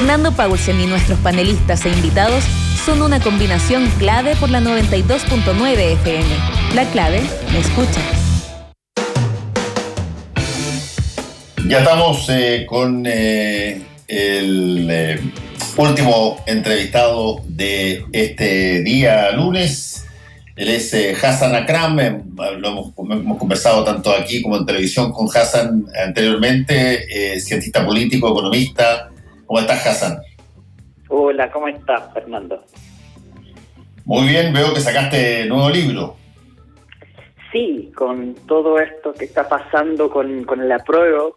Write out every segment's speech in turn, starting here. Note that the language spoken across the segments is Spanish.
Fernando Paulsen y nuestros panelistas e invitados son una combinación clave por la 92.9 FM. La clave me escucha. Ya estamos con el último entrevistado de este día lunes. Él es Hassan Akram. Hemos conversado tanto aquí como en televisión con Hassan anteriormente, cientista político, economista. ¿Cómo estás, Hassan? Hola, ¿cómo estás, Fernando? Muy bien, veo que sacaste nuevo libro. Sí, con todo esto que está pasando con el apruebo,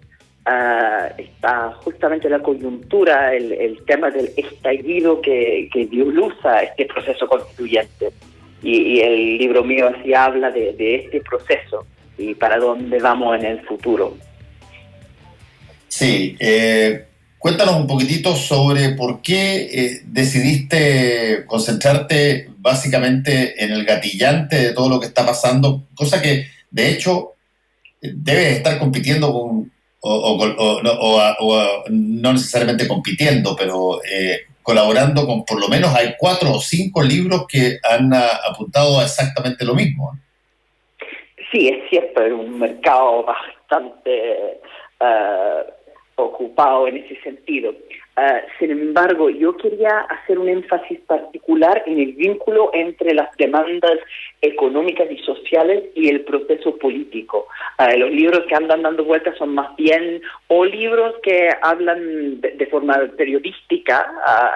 está justamente la coyuntura, el tema del estallido que dio luz a este proceso constituyente. Y el libro mío así habla de este proceso y para dónde vamos en el futuro. Sí, cuéntanos un poquitito sobre por qué decidiste concentrarte básicamente en el gatillante de todo lo que está pasando, cosa que de hecho debes estar compitiendo con, no necesariamente compitiendo, pero colaborando con, por lo menos hay 4 o 5 libros que han apuntado a exactamente lo mismo. Sí, es cierto, es un mercado bastante ocupado en ese sentido. Sin embargo, yo quería hacer un énfasis particular en el vínculo entre las demandas económicas y sociales y el proceso político. Los libros que andan dando vueltas son más bien o libros que hablan de forma periodística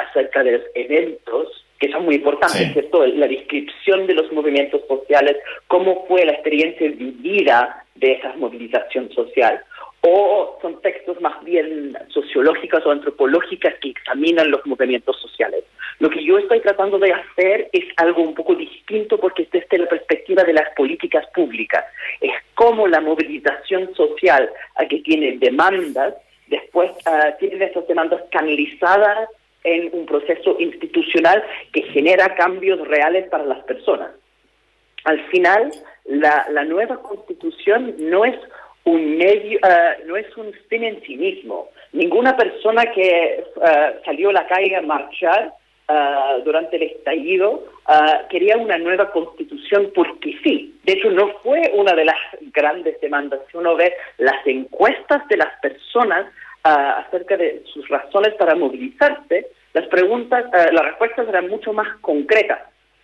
acerca de los eventos, que son muy importantes, sí, ¿cierto? La descripción de los movimientos sociales, cómo fue la experiencia vivida de esa movilización social. O son textos más bien sociológicos o antropológicos que examinan los movimientos sociales. Lo que yo estoy tratando de hacer es algo un poco distinto porque es desde la perspectiva de las políticas públicas. Es cómo la movilización social que tiene demandas, después tiene esas demandas canalizadas en un proceso institucional que genera cambios reales para las personas. Al final, la nueva Constitución no es un medio, no es un fin en sí mismo. Ninguna persona que salió a la calle a marchar durante el estallido quería una nueva constitución porque sí. De hecho, no fue una de las grandes demandas. Si uno ve las encuestas de las personas acerca de sus razones para movilizarse, las respuestas eran mucho más concretas.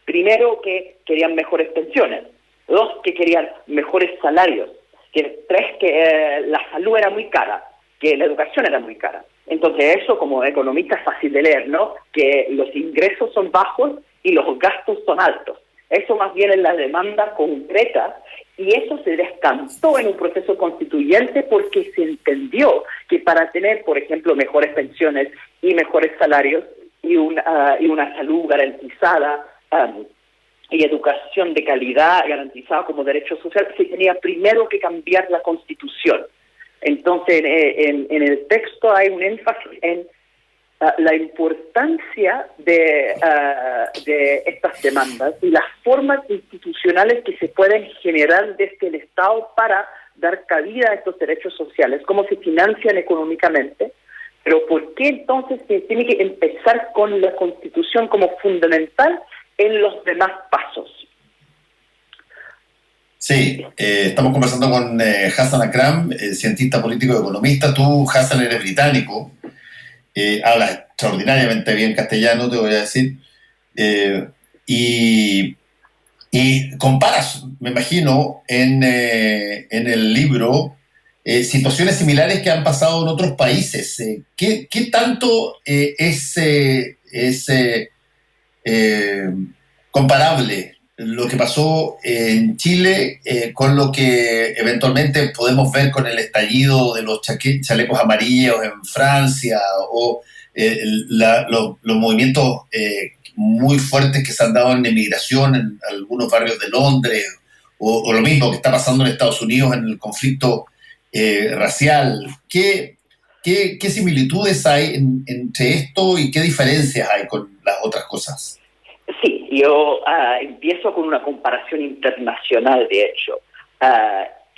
Primero, que querían mejores pensiones. 2, que querían mejores salarios. 3, que la salud era muy cara, que la educación era muy cara. Entonces eso, como economista, es fácil de leer, ¿no? Que los ingresos son bajos y los gastos son altos. Eso más bien es la demanda concreta, y eso se descantó en un proceso constituyente porque se entendió que para tener, por ejemplo, mejores pensiones y mejores salarios y una salud garantizada, y educación de calidad garantizada como derecho social, se tenía primero que cambiar la Constitución. Entonces, en el texto hay un énfasis en la importancia de estas demandas y las formas institucionales que se pueden generar desde el Estado para dar cabida a estos derechos sociales, cómo se financian económicamente, pero por qué entonces se tiene que empezar con la Constitución como fundamental en los demás pasos. Sí, estamos conversando con Hassan Akram, cientista político y economista. Tú, Hassan, eres británico, hablas extraordinariamente bien castellano, te voy a decir, y comparas, me imagino, en el libro situaciones similares que han pasado en otros países. ¿Qué tanto es comparable lo que pasó en Chile con lo que eventualmente podemos ver con el estallido de los chalecos amarillos en Francia o los movimientos muy fuertes que se han dado en emigración en algunos barrios de Londres o lo mismo que está pasando en Estados Unidos en el conflicto racial? ¿Qué similitudes hay entre esto y qué diferencias hay con las otras cosas? Sí, yo empiezo con una comparación internacional, de hecho.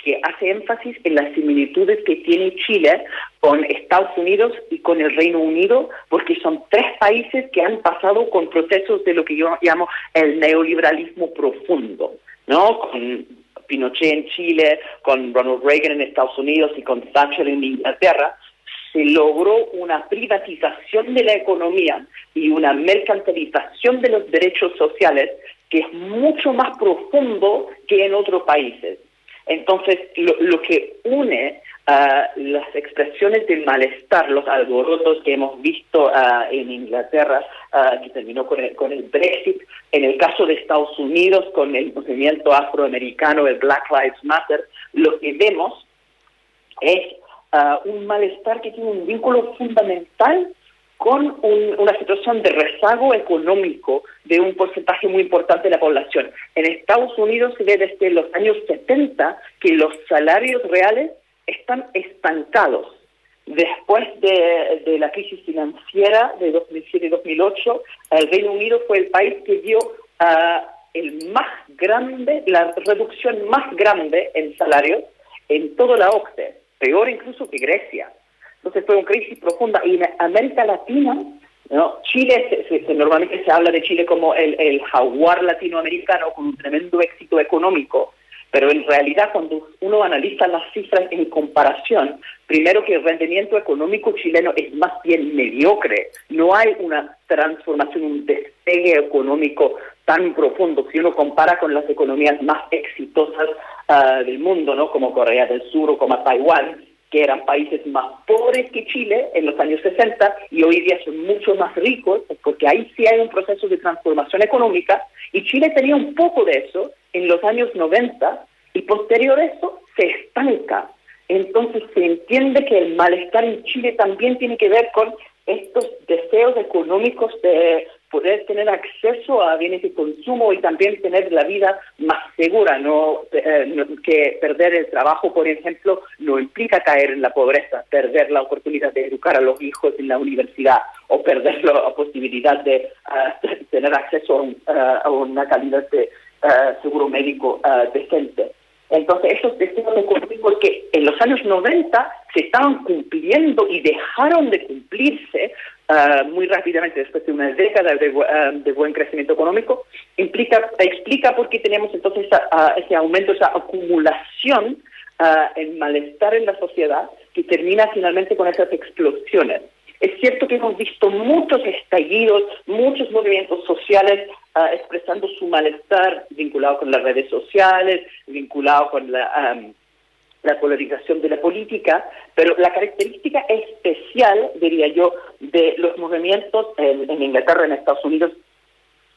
que hace énfasis en las similitudes que tiene Chile con Estados Unidos y con el Reino Unido, porque son tres países que han pasado con procesos de lo que yo llamo el neoliberalismo profundo, ¿no? Con Pinochet en Chile, con Ronald Reagan en Estados Unidos y con Thatcher en Inglaterra, se logró una privatización de la economía y una mercantilización de los derechos sociales que es mucho más profundo que en otros países. Entonces, lo que une las expresiones de malestar, los alborotos que hemos visto en Inglaterra, que terminó con el Brexit, en el caso de Estados Unidos, con el movimiento afroamericano, el Black Lives Matter, lo que vemos es un malestar que tiene un vínculo fundamental con una situación de rezago económico de un porcentaje muy importante de la población. En Estados Unidos se ve desde los años 70 que los salarios reales están estancados. Después de la crisis financiera de 2007 y 2008, el Reino Unido fue el país que dio la reducción más grande en salarios en toda la OCDE, peor incluso que Grecia. Entonces fue una crisis profunda. Y en América Latina, ¿no? Chile, normalmente se habla de Chile como el jaguar latinoamericano con un tremendo éxito económico, pero en realidad cuando uno analiza las cifras en comparación, primero que el rendimiento económico chileno es más bien mediocre. No hay una transformación, un despegue económico tan profundo si uno compara con las economías más exitosas del mundo, ¿no? Como Corea del Sur o como Taiwán, que eran países más pobres que Chile en los años 60 y hoy día son mucho más ricos, porque ahí sí hay un proceso de transformación económica, y Chile tenía un poco de eso en los años 90 y posterior a eso se estanca. Entonces se entiende que el malestar en Chile también tiene que ver con estos deseos económicos de poder tener acceso a bienes de consumo y también tener la vida más segura, que perder el trabajo, por ejemplo, no implica caer en la pobreza, perder la oportunidad de educar a los hijos en la universidad o perder la posibilidad de tener acceso a una calidad de seguro médico decente. Entonces, esos deseos económicos que en los años 90 se estaban cumpliendo y dejaron de cumplirse muy rápidamente después de una década de buen crecimiento económico, explica por qué tenemos entonces ese aumento, esa acumulación en malestar en la sociedad que termina finalmente con esas explosiones. Es cierto que hemos visto muchos estallidos, muchos movimientos sociales expresando su malestar vinculado con las redes sociales, vinculado con la polarización de la política, pero la característica especial, diría yo, de los movimientos en Inglaterra, en Estados Unidos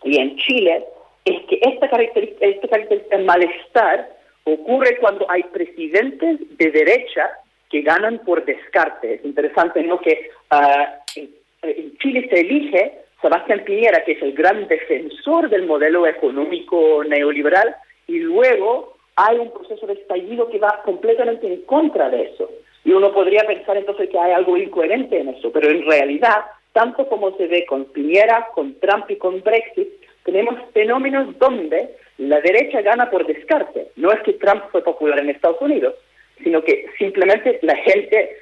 y en Chile, es que esta característica de malestar ocurre cuando hay presidentes de derecha que ganan por descarte. Es interesante, ¿no?, que en Chile se elige Sebastián Piñera, que es el gran defensor del modelo económico neoliberal, y luego hay un proceso de estallido que va completamente en contra de eso. Y uno podría pensar entonces que hay algo incoherente en eso, pero en realidad, tanto como se ve con Piñera, con Trump y con Brexit, tenemos fenómenos donde la derecha gana por descarte. No es que Trump fue popular en Estados Unidos, sino que simplemente la gente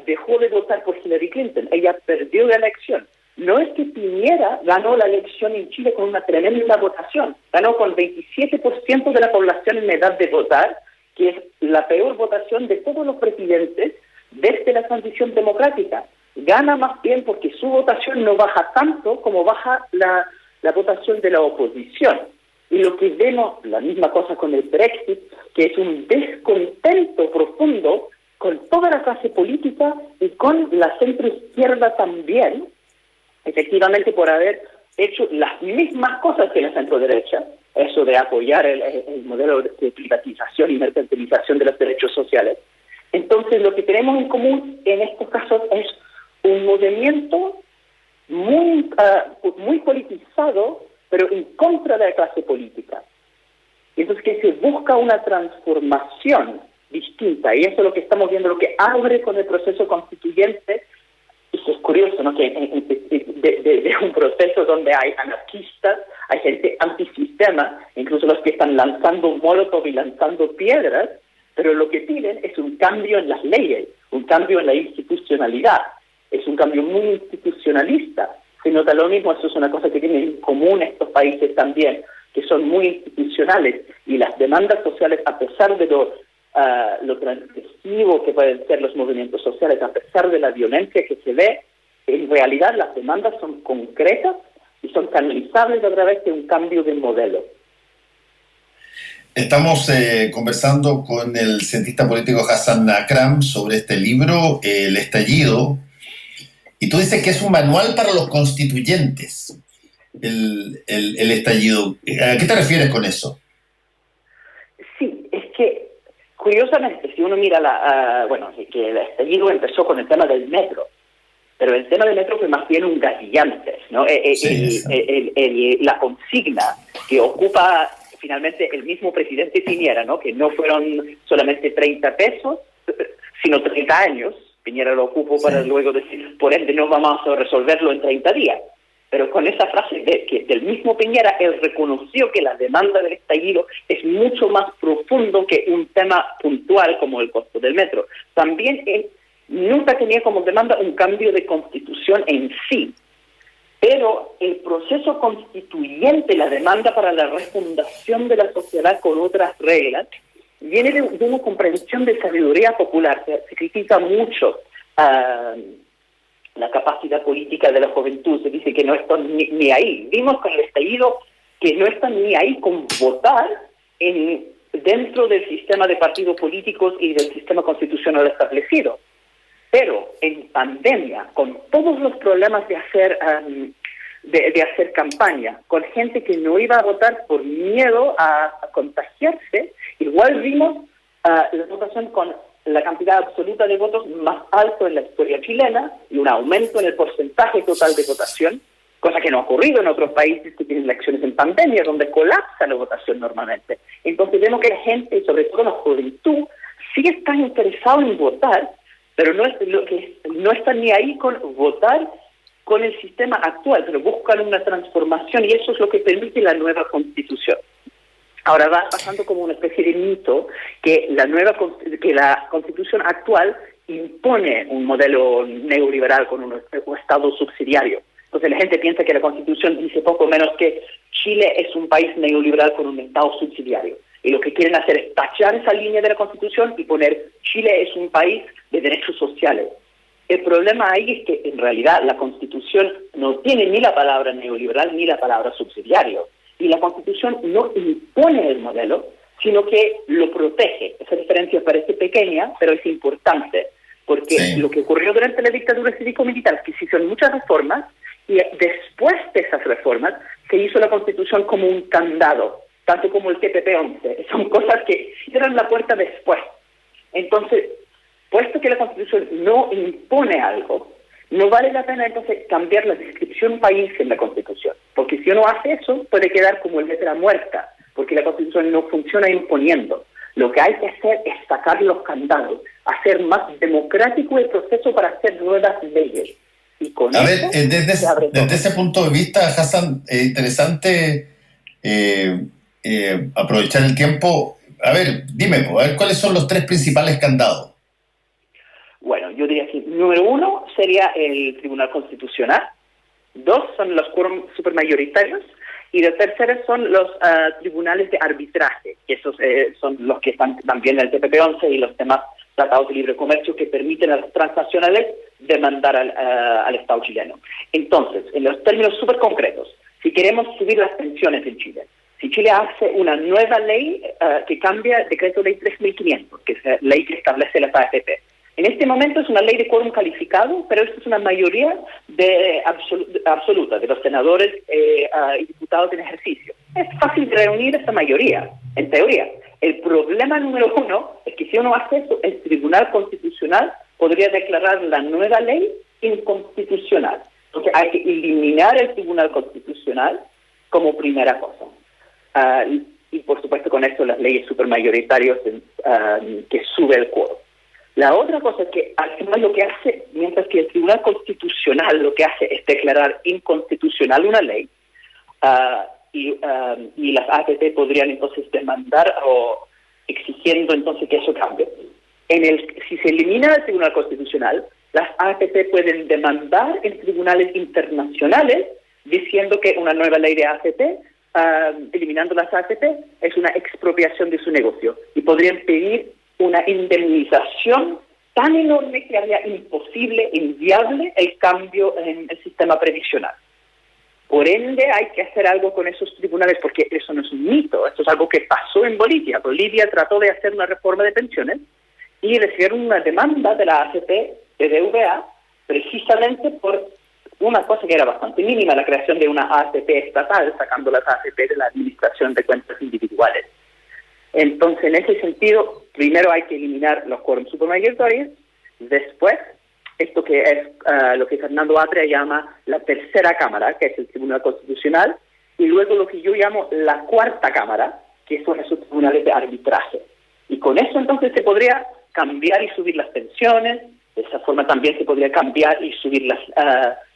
dejó de votar por Hillary Clinton. Ella perdió la elección. No es que Piñera ganó la elección en Chile con una tremenda votación. Ganó con 27% de la población en edad de votar, que es la peor votación de todos los presidentes desde la transición democrática. Gana más bien porque su votación no baja tanto como baja la votación de la oposición. Y lo que vemos, la misma cosa con el Brexit, que es un descontento profundo con toda la clase política y con la centroizquierda también, efectivamente por haber hecho las mismas cosas que la centroderecha, eso de apoyar el modelo de privatización y mercantilización de los derechos sociales. Entonces lo que tenemos en común en estos casos es un movimiento muy politizado, pero en contra de la clase política. Entonces que se busca una transformación distinta, y eso es lo que estamos viendo, lo que abre con el proceso constituyente. Y es curioso, ¿no?, que de un proceso donde hay anarquistas, hay gente antisistema, incluso los que están lanzando molotov y lanzando piedras, pero lo que piden es un cambio en las leyes, un cambio en la institucionalidad. Es un cambio muy institucionalista. Se nota lo mismo, eso es una cosa que tienen en común estos países también, que son muy institucionales, y las demandas sociales, a pesar de lo transgresivo que pueden ser los movimientos sociales, a pesar de la violencia que se ve, en realidad las demandas son concretas y son canalizables a través de un cambio de modelo. Estamos conversando con el cientista político Hassan Akram sobre este libro, El estallido, y tú dices que es un manual para los constituyentes, el estallido. ¿A qué te refieres con eso? Sí, es que, curiosamente, si uno mira que el estallido empezó con el tema del metro, pero el tema del metro fue más bien un gatillante, ¿no? La consigna que ocupa finalmente el mismo presidente Piñera, ¿no? Que no fueron solamente 30 pesos, sino 30 años. Piñera lo ocupó para luego decir, por ende no vamos a resolverlo en 30 días. Pero con esa frase del mismo Piñera, él reconoció que la demanda del estallido es mucho más profundo que un tema puntual como el costo del metro. También él nunca tenía como demanda un cambio de constitución en sí. Pero el proceso constituyente, la demanda para la refundación de la sociedad con otras reglas, viene de una comprensión de sabiduría popular. Se critica mucho la capacidad política de la juventud. Se dice que no están ni ahí. Vimos con el estallido que no están ni ahí con votar dentro del sistema de partidos políticos y del sistema constitucional establecido. Pero en pandemia, con todos los problemas de hacer campaña, con gente que no iba a votar por miedo a contagiarse, igual vimos la votación con la cantidad absoluta de votos más alto en la historia chilena y un aumento en el porcentaje total de votación, cosa que no ha ocurrido en otros países que tienen elecciones en pandemia, donde colapsa la votación normalmente. Entonces vemos que la gente, y sobre todo la juventud, sí está interesado en votar, pero no están ni ahí con votar con el sistema actual, pero buscan una transformación, y eso es lo que permite la nueva Constitución. Ahora va pasando como una especie de mito que la Constitución actual impone un modelo neoliberal con un Estado subsidiario. Entonces la gente piensa que la Constitución dice poco menos que Chile es un país neoliberal con un Estado subsidiario. Y lo que quieren hacer es tachar esa línea de la Constitución y poner Chile es un país de derechos sociales. El problema ahí es que en realidad la Constitución no tiene ni la palabra neoliberal ni la palabra subsidiario. Y la Constitución no impone el modelo, sino que lo protege. Esa diferencia parece pequeña, pero es importante. Porque lo que ocurrió durante la dictadura cívico-militar es que se hicieron muchas reformas, y después de esas reformas se hizo la Constitución como un candado, tanto como el TPP-11. Son cosas que cierran la puerta después. Entonces, puesto que la Constitución no impone algo, no vale la pena entonces cambiar la descripción país en la Constitución, porque si uno hace eso puede quedar como letra muerta, porque la Constitución no funciona imponiendo. Lo que hay que hacer es sacar los candados, hacer más democrático el proceso para hacer nuevas leyes. Y con desde ese punto de vista, Hassan, interesante aprovechar el tiempo. A ver, dime, ¿cuáles son los 3 principales candados? Bueno, yo diría que número 1 sería el Tribunal Constitucional, 2 son los quórum supermayoritarios, y el tercero son los tribunales de arbitraje, que esos son los que están también en el TPP-11 y los demás tratados de libre comercio que permiten a las transnacionales demandar al Estado chileno. Entonces, en los términos súper concretos, si queremos subir las pensiones en Chile, si Chile hace una nueva ley que cambia el decreto ley 3500, que es la ley que establece las AFP, en este momento es una ley de quórum calificado, pero esto es una mayoría absoluta de los senadores y diputados en ejercicio. Es fácil de reunir esta mayoría, en teoría. El problema número 1 es que si uno hace eso, el Tribunal Constitucional podría declarar la nueva ley inconstitucional. Entonces hay que eliminar el Tribunal Constitucional como primera cosa. Y por supuesto con esto las leyes supermayoritarias que sube el quórum. La otra cosa es que al final lo que hace, mientras que el Tribunal Constitucional lo que hace es declarar inconstitucional una ley, y las AFP podrían entonces demandar exigiendo entonces que eso cambie. Si se elimina el Tribunal Constitucional, las AFP pueden demandar en tribunales internacionales diciendo que una nueva ley de AFP, eliminando las AFP, es una expropiación de su negocio y podrían pedir una indemnización tan enorme que haría imposible, inviable el cambio en el sistema previsional. Por ende, hay que hacer algo con esos tribunales, porque eso no es un mito, esto es algo que pasó en Bolivia. Bolivia trató de hacer una reforma de pensiones y recibieron una demanda de la AFP, de BVA, precisamente por una cosa que era bastante mínima, la creación de una AFP estatal, sacando las AFP de la administración de cuentas individuales. Entonces, en ese sentido, primero hay que eliminar los quórums supramayoritarios, después, esto que es lo que Fernando Atria llama la tercera cámara, que es el Tribunal Constitucional, y luego lo que yo llamo la cuarta cámara, que son esos tribunales de arbitraje. Y con eso entonces se podría cambiar y subir las pensiones, de esa forma también se podría cambiar y subir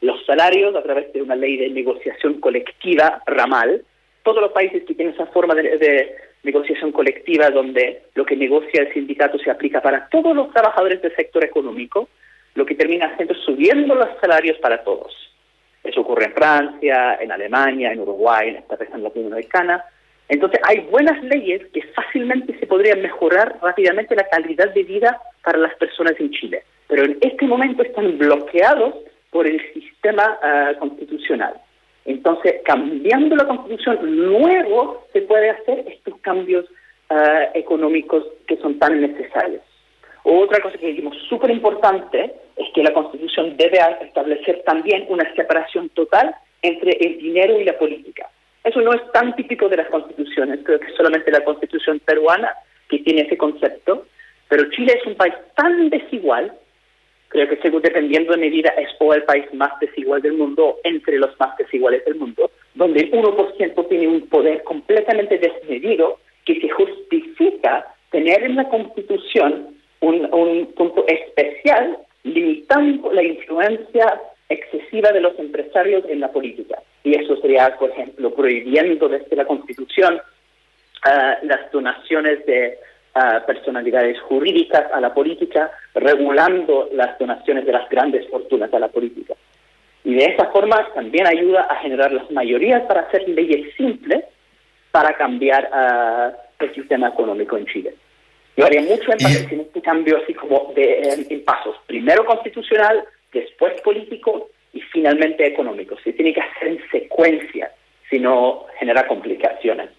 los salarios a través de una ley de negociación colectiva ramal. Todos los países que tienen esa forma de negociación colectiva, donde lo que negocia el sindicato se aplica para todos los trabajadores del sector económico, lo que termina haciendo es subiendo los salarios para todos. Eso ocurre en Francia, en Alemania, en Uruguay, en esta región latinoamericana. Entonces hay buenas leyes que fácilmente se podrían mejorar rápidamente la calidad de vida para las personas en Chile. Pero en este momento están bloqueados por el sistema constitucional. Entonces, cambiando la Constitución, luego se puede hacer estos cambios económicos que son tan necesarios. Otra cosa que dijimos súper importante es que la Constitución debe establecer también una separación total entre el dinero y la política. Eso no es tan típico de las constituciones, creo que solamente la Constitución peruana que tiene ese concepto, pero Chile es un país tan desigual, creo que según dependiendo de medida es o el país más desigual del mundo o entre los más desiguales del mundo, donde el 1% tiene un poder completamente desmedido que se justifica tener en la Constitución un punto especial limitando la influencia excesiva de los empresarios en la política. Y eso sería, por ejemplo, prohibiendo desde la Constitución las donaciones de personalidades jurídicas a la política, regulando las donaciones de las grandes fortunas a la política. Y de esa forma también ayuda a generar las mayorías para hacer leyes simples para cambiar el sistema económico en Chile. Yo haría mucho énfasis en este cambio así como en pasos. Primero constitucional, después político y finalmente económico. Se tiene que hacer en secuencia, si no genera complicaciones.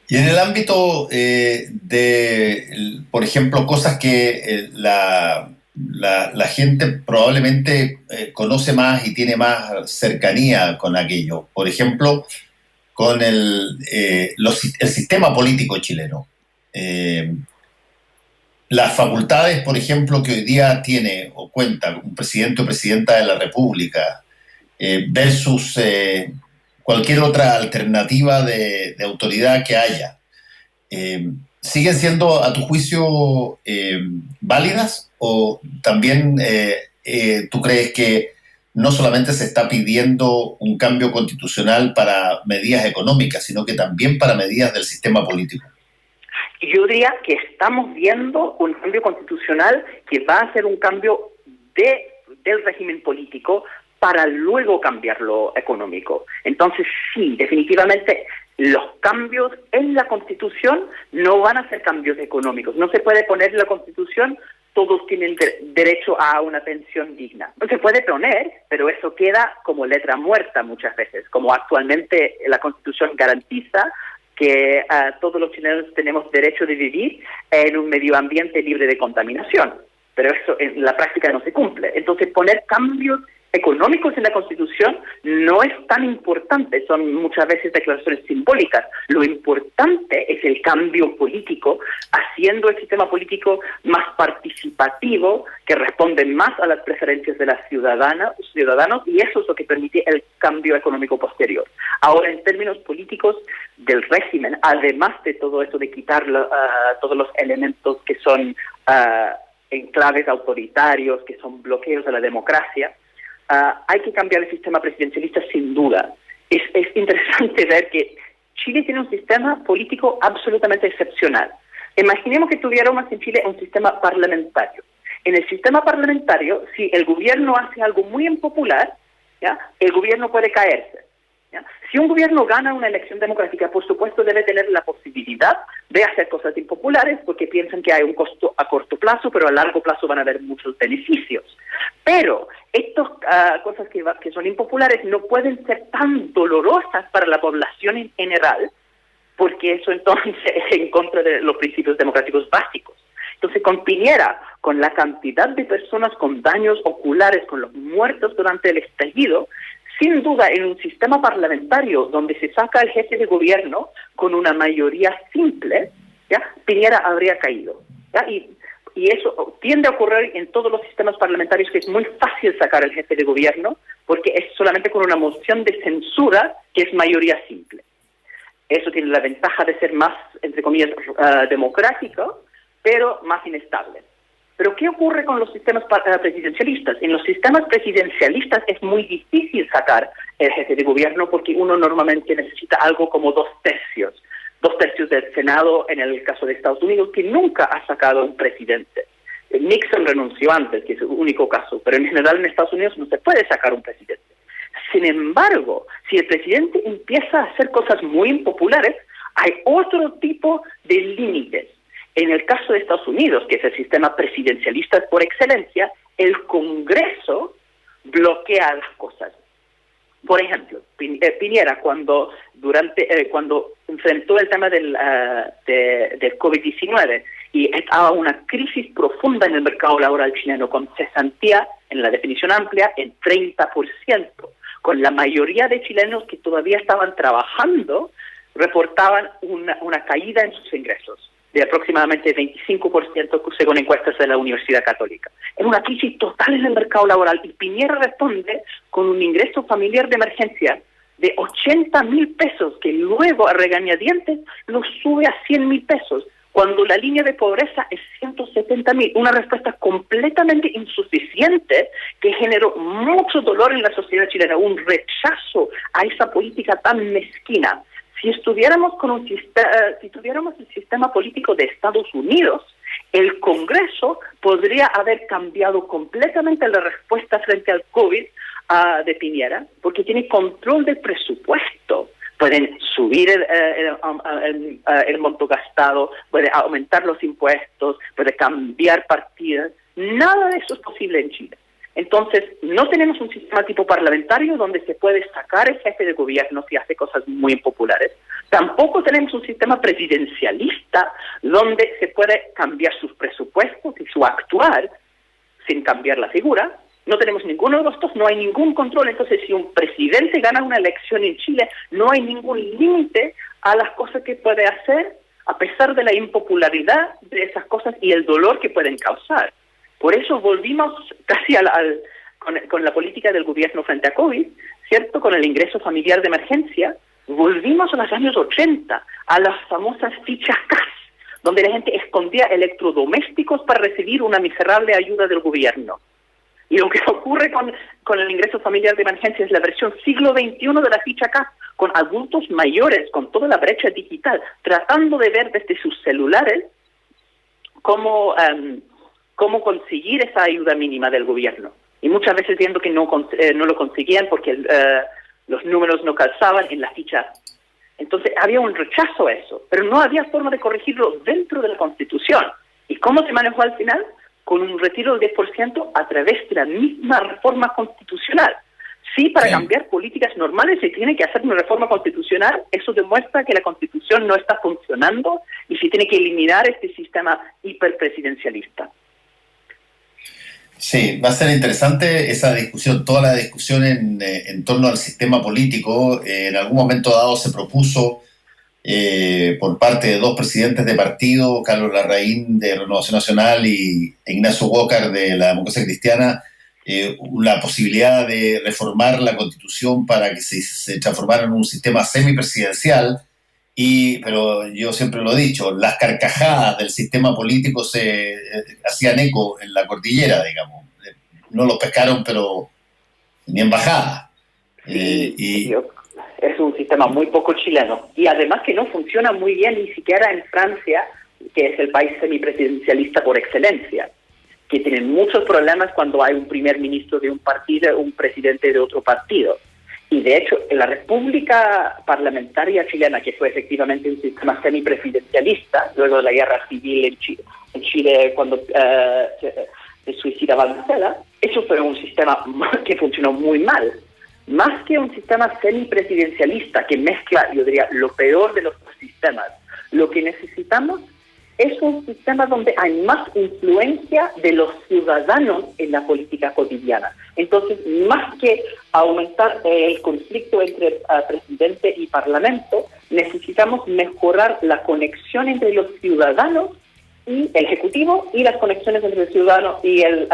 Y en el ámbito por ejemplo, cosas que la gente probablemente conoce más y tiene más cercanía con aquello. Por ejemplo, con el sistema político chileno. Las facultades, por ejemplo, que hoy día tiene o cuenta un presidente o presidenta de la República versus cualquier otra alternativa de autoridad que haya, ¿siguen siendo, a tu juicio, válidas? ¿O también tú crees que no solamente se está pidiendo un cambio constitucional para medidas económicas, sino que también para medidas del sistema político? Yo diría que estamos viendo un cambio constitucional que va a ser un cambio del régimen político para luego cambiar lo económico. Entonces, sí, definitivamente los cambios en la Constitución no van a ser cambios económicos. No se puede poner en la Constitución todos tienen derecho a una pensión digna. No se puede poner, pero eso queda como letra muerta muchas veces, como actualmente la Constitución garantiza que todos los chilenos tenemos derecho de vivir en un medio ambiente libre de contaminación, pero eso en la práctica no se cumple. Entonces, poner cambios económicos en la Constitución no es tan importante, son muchas veces declaraciones simbólicas. Lo importante es el cambio político, haciendo el sistema político más participativo, que responde más a las preferencias de las ciudadanos, y eso es lo que permite el cambio económico posterior. Ahora, en términos políticos del régimen, además de todo eso de quitar todos los elementos que son enclaves autoritarios, que son bloqueos a la democracia, hay que cambiar el sistema presidencialista sin duda. Es interesante ver que Chile tiene un sistema político absolutamente excepcional. Imaginemos que tuviéramos en Chile un sistema parlamentario. En el sistema parlamentario, si el gobierno hace algo muy impopular, ¿ya?, el gobierno puede caerse, ¿ya? Si un gobierno gana una elección democrática, por supuesto debe tener la posibilidad de hacer cosas impopulares porque piensan que hay un costo a corto plazo, pero a largo plazo van a haber muchos beneficios. Pero estas cosas que son impopulares no pueden ser tan dolorosas para la población en general, porque eso entonces es en contra de los principios democráticos básicos. Entonces, con Piñera, con la cantidad de personas con daños oculares, con los muertos durante el estallido, sin duda, en un sistema parlamentario donde se saca al jefe de gobierno con una mayoría simple, ¿ya?, Piñera habría caído, ¿ya? Y eso tiende a ocurrir en todos los sistemas parlamentarios, que es muy fácil sacar al jefe de gobierno porque es solamente con una moción de censura que es mayoría simple. Eso tiene la ventaja de ser más, entre comillas, democrático, pero más inestable. Pero ¿qué ocurre con los sistemas presidencialistas? En los sistemas presidencialistas es muy difícil sacar el jefe de gobierno porque uno normalmente necesita algo como 2/3. 2/3 del Senado en el caso de Estados Unidos, que nunca ha sacado un presidente. Nixon renunció antes, que es el único caso, pero en general en Estados Unidos no se puede sacar un presidente. Sin embargo, si el presidente empieza a hacer cosas muy impopulares, hay otro tipo de límites. En el caso de Estados Unidos, que es el sistema presidencialista por excelencia, el Congreso bloquea las cosas. Por ejemplo, Piñera, cuando enfrentó el tema del COVID-19 y estaba una crisis profunda en el mercado laboral chileno, con cesantía, en la definición amplia, en 30%, con la mayoría de chilenos que todavía estaban trabajando, reportaban una caída en sus ingresos de aproximadamente 25% según encuestas de la Universidad Católica. Es una crisis total en el mercado laboral y Piñera responde con un ingreso familiar de emergencia de 80,000 pesos, que luego a regañadientes lo sube a 100,000 pesos, cuando la línea de pobreza es 170,000. Una respuesta completamente insuficiente que generó mucho dolor en la sociedad chilena, un rechazo a esa política tan mezquina. Si tuviéramos el sistema político de Estados Unidos, el Congreso podría haber cambiado completamente la respuesta frente al COVID de Piñera, porque tiene control del presupuesto. Pueden subir el monto gastado, puede aumentar los impuestos, puede cambiar partidas. Nada de eso es posible en Chile. Entonces, no tenemos un sistema tipo parlamentario donde se puede sacar el jefe de gobierno si hace cosas muy impopulares. Tampoco tenemos un sistema presidencialista donde se puede cambiar sus presupuestos y su actuar sin cambiar la figura. No tenemos ninguno de los dos, no hay ningún control. Entonces, si un presidente gana una elección en Chile, no hay ningún límite a las cosas que puede hacer, a pesar de la impopularidad de esas cosas y el dolor que pueden causar. Por eso volvimos casi con la política del gobierno frente a COVID, ¿cierto? Con el ingreso familiar de emergencia, volvimos a los años 80, a las famosas fichas CAS, donde la gente escondía electrodomésticos para recibir una miserable ayuda del gobierno. Y lo que ocurre con el ingreso familiar de emergencia es la versión siglo XXI de la ficha CAS, con adultos mayores, con toda la brecha digital, tratando de ver desde sus celulares cómo conseguir esa ayuda mínima del gobierno. Y muchas veces viendo que no lo conseguían porque los números no calzaban en la ficha. Entonces había un rechazo a eso, pero no había forma de corregirlo dentro de la Constitución. ¿Y cómo se manejó al final? Con un retiro del 10% a través de la misma reforma constitucional. Sí, para cambiar políticas normales se tiene que hacer una reforma constitucional. Eso demuestra que la Constitución no está funcionando y se tiene que eliminar este sistema hiperpresidencialista. Sí, va a ser interesante esa discusión, toda la discusión en torno al sistema político. En algún momento dado se propuso por parte de dos presidentes de partido, Carlos Larraín de Renovación Nacional y Ignacio Walker de la Democracia Cristiana, la posibilidad de reformar la Constitución para que se transformara en un sistema semipresidencial. Pero yo siempre lo he dicho, las carcajadas del sistema político se hacían eco en la cordillera, digamos. No los pescaron, pero ni en bajada. Es un sistema muy poco chileno y además que no funciona muy bien ni siquiera en Francia, que es el país semipresidencialista por excelencia, que tiene muchos problemas cuando hay un primer ministro de un partido, un presidente de otro partido. Y de hecho, en la República Parlamentaria Chilena, que fue efectivamente un sistema semipresidencialista, luego de la guerra civil en Chile cuando se suicida Valcela, eso fue un sistema que funcionó muy mal. Más que un sistema semipresidencialista que mezcla, yo diría, lo peor de los dos sistemas, lo que necesitamos es un sistema donde hay más influencia de los ciudadanos en la política cotidiana. Entonces, más que aumentar el conflicto entre presidente y parlamento, necesitamos mejorar la conexión entre los ciudadanos y el Ejecutivo y las conexiones entre el ciudadano y el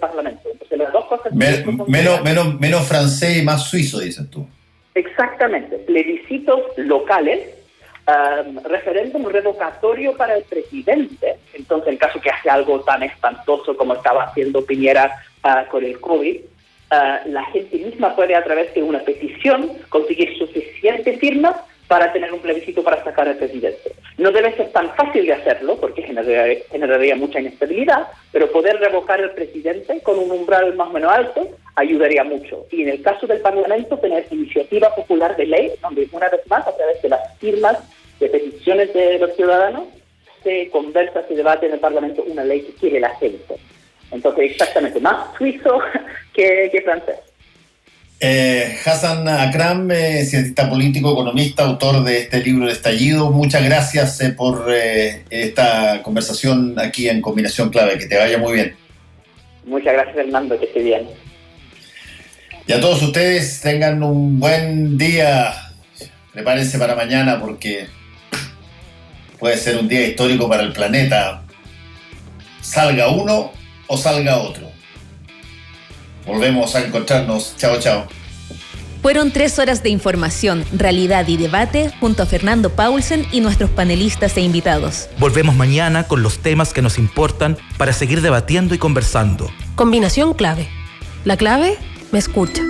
Parlamento. Entonces, las dos cosas... Menos francés y más suizo, dices tú. Exactamente. Plebiscitos locales, referéndum revocatorio para el presidente. Entonces, en caso que hace algo tan espantoso como estaba haciendo Piñera con el COVID, la gente misma puede, a través de una petición, conseguir suficientes firmas para tener un plebiscito para sacar al presidente. No debe ser tan fácil de hacerlo, porque generaría mucha inestabilidad, pero poder revocar al presidente con un umbral más o menos alto ayudaría mucho. Y en el caso del Parlamento, tener iniciativa popular de ley, donde una vez más, a través de las firmas de peticiones de los ciudadanos, se conversa, se debate en el Parlamento una ley que quiere la gente. Entonces, exactamente, más suizo que francés. Hassan Akram, cientista político, economista, autor de este libro El Estallido, muchas gracias por esta conversación aquí en Combinación Clave, que te vaya muy bien. Muchas gracias, Fernando, que esté bien. Y a todos ustedes, tengan un buen día, prepárense para mañana porque puede ser un día histórico para el planeta, salga uno o salga otro. Volvemos a encontrarnos. Chao, chao. Fueron 3 horas de información, realidad y debate junto a Fernando Paulsen y nuestros panelistas e invitados. Volvemos mañana con los temas que nos importan para seguir debatiendo y conversando. Combinación Clave. La clave me escucha.